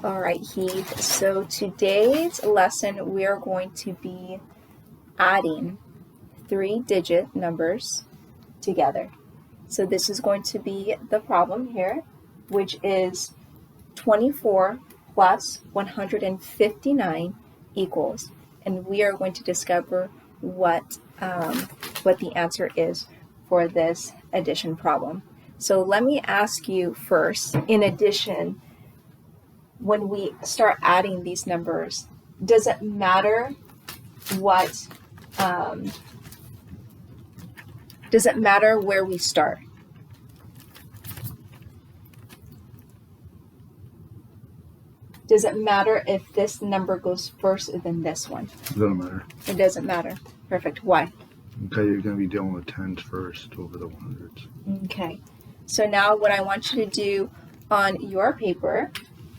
All right, Heath. So today's lesson, we are going to be adding 3-digit numbers together. So this is going to be the problem here, which is 24 plus 159 equals, and we are going to discover what the answer is for this addition problem. So let me ask you first, in addition, when we start adding these numbers, does it matter what, does it matter where we start? Does it matter if this number goes first than this one? It doesn't matter. It doesn't matter. Perfect. Why? Okay, you're going to be dealing with tens first over the hundreds. Okay. So now what I want you to do on your paper,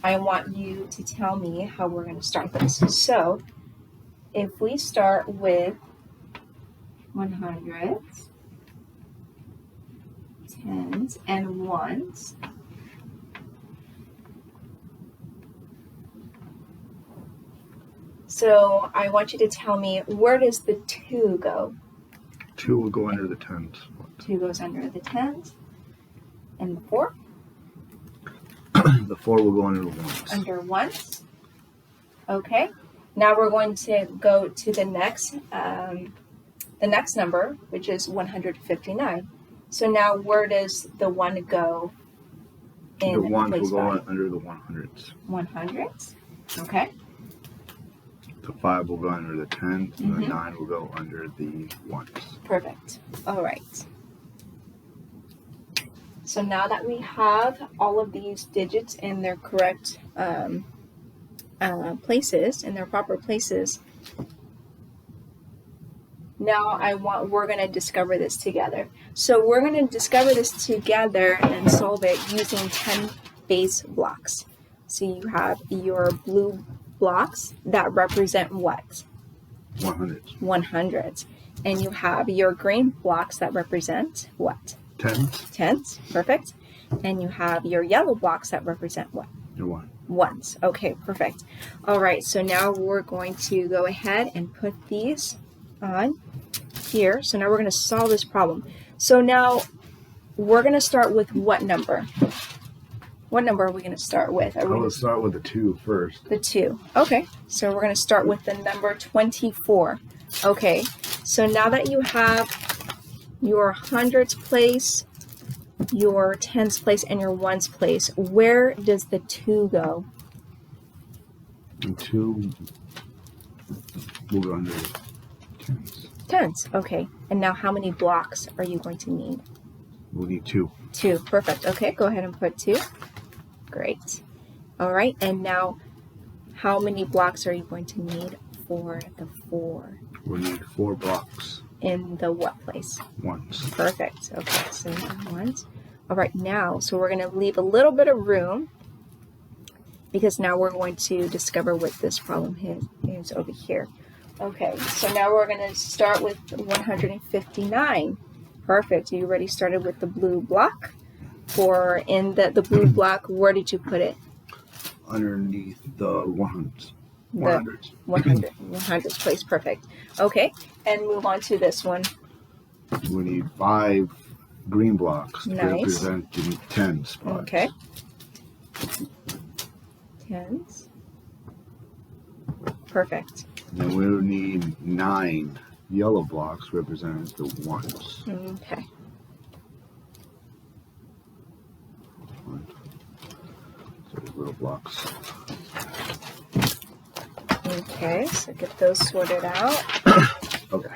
I want you to tell me how we're going to start this. So if we start with 100s, tens, and ones, so I want you to tell me, where does the 2 go? 2 will go under the tens. 2 goes under the tens. And the 4? The 4 will go under the ones. Under ones. Okay. Now we're going to go to the next number, which is 159. So now where does the 1 go in the ones place will go value? under the 100s. 100s. Okay. The 5 will go under the tens, and the 9 will go under the ones. Perfect. All right. So now that we have all of these digits in their correct places, in their proper places, now we're going to discover this together. So we're going to discover this together and solve it using 10 base blocks. So you have your blue blocks that represent what? 100s. 100s. And you have your green blocks that represent what? Tens. Tens. Perfect. And you have your yellow blocks that represent what? Your 1. Ones. Okay, perfect. All right, so now we're going to go ahead and put these on here. So now we're going to solve this problem. So now we're going to start with what number? What number are we going to start with? I'm going to start with the 2 first. The 2. Okay, so we're going to start with the number 24. Okay, so now that you have your hundreds place, your tens place, and your ones place, where does the 2 go? And 2 will go under the tens. Tens. Okay, and now how many blocks are you going to need? We'll need 2. 2. Perfect. Okay, go ahead and put 2. Great. All right, and now how many blocks are you going to need for the 4? We'll need 4 blocks. In the what place? Ones. Perfect. Okay, so ones. All right, now, so we're going to leave a little bit of room because now we're going to discover what this problem is over here. Okay, so now we're going to start with 159. Perfect. You already started with the blue block. For in the blue block, where did you put it? Underneath the 100s. The 100s. 100s place. Perfect. Okay, and move on to this one. We need 5 green blocks Nice. to represent the 10 spots. Okay. Tens. Perfect. And we'll need 9 yellow blocks representing the ones. Okay. So these little blocks. Okay, so get those sorted out. Okay.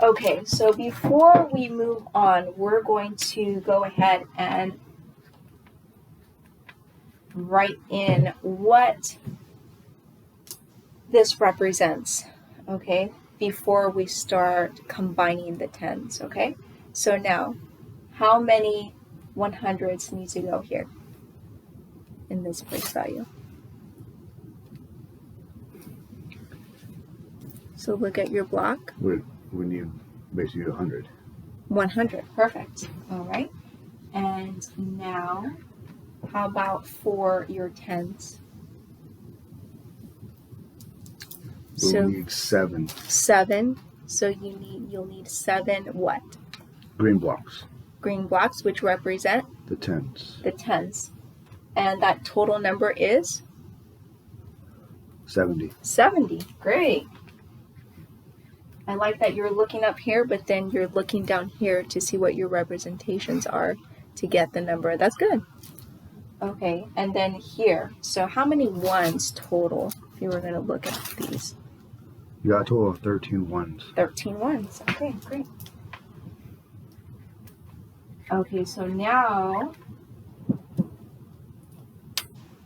Okay, so before we move on, we're going to go ahead and write in what this represents, okay, before we start combining the tens, okay? So now, how many 100s need to go here in this place value? So look at your block. We need basically 100. 100, perfect. All right. And now, how about for your tens? We'll need 7 7. So you'll need 7 what? green blocks. Green blocks, which represent The tens. the tens. And that total number is 70. 70. Great. I like that you're looking up here, but then you're looking down here to see what your representations are to get the number. That's good. Okay, and then here. So how many ones total if you were going to look at these? You got a total of 13 ones. 13 ones. Okay, great. Okay, so now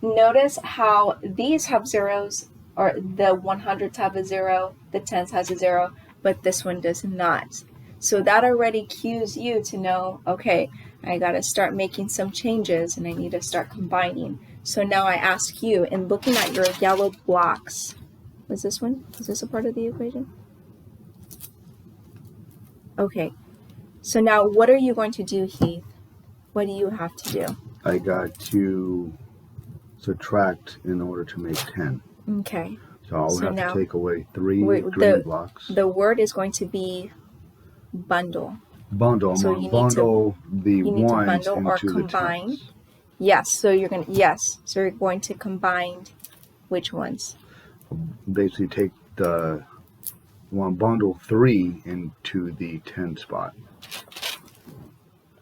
notice how these have zeros, or the 100s have a 0, the 10s has a 0, but this one does not. So that already cues you to know, okay, I got to start making some changes and I need to start combining. So now I ask you, in looking at your yellow blocks, was this one? Is this a part of the equation? Okay. So now what are you going to do, Heath? What do you have to do? I got to subtract in order to make 10. Okay. So I'll have to take away 3 green blocks. The word is going to be bundle. Bundle. So you bundle the ones bundle or into combine. the tens. Yes. So you're going to combine which ones? Basically take the bundle 3 into the 10 spot.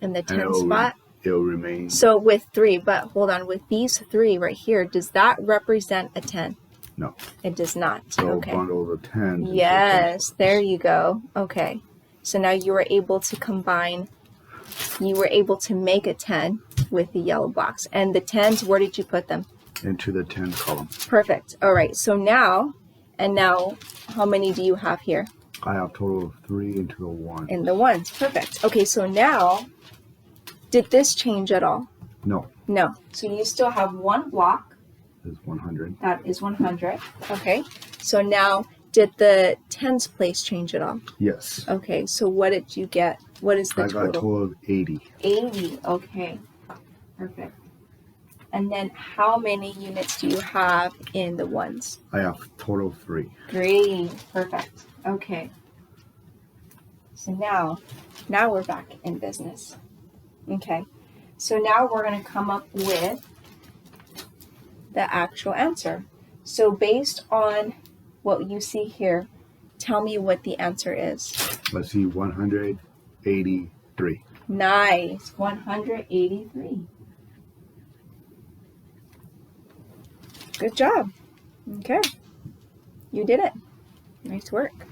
In the 10 spot? It'll remain. So with 3, but hold on, with these 3 right here, does that represent a 10? No. It does not. So okay. Bundle the 10s. Yes, there you go. Okay. So now you were able to combine, you were able to make a 10 with the yellow box. And the 10s, where did you put them? Into the 10 column. Perfect. All right. So now, how many do you have here? I have a total of 3 into the 1. In the ones. Perfect. Okay. So now, did this change at all? No. No. So you still have 1 block. Is 100. That is 100. Okay. So now, did the tens place change at all? Yes. Okay. So what did you get? What is the total? I got a total of 80. 80. Okay. Perfect. And then how many units do you have in the ones? I have a total of 3. 3. Perfect. Okay. So now we're back in business. Okay. So now we're going to come up with the actual answer. So based on what you see here, tell me what the answer is. Let's see, 183. Nice. 183. Good job. Okay. You did it. Nice work.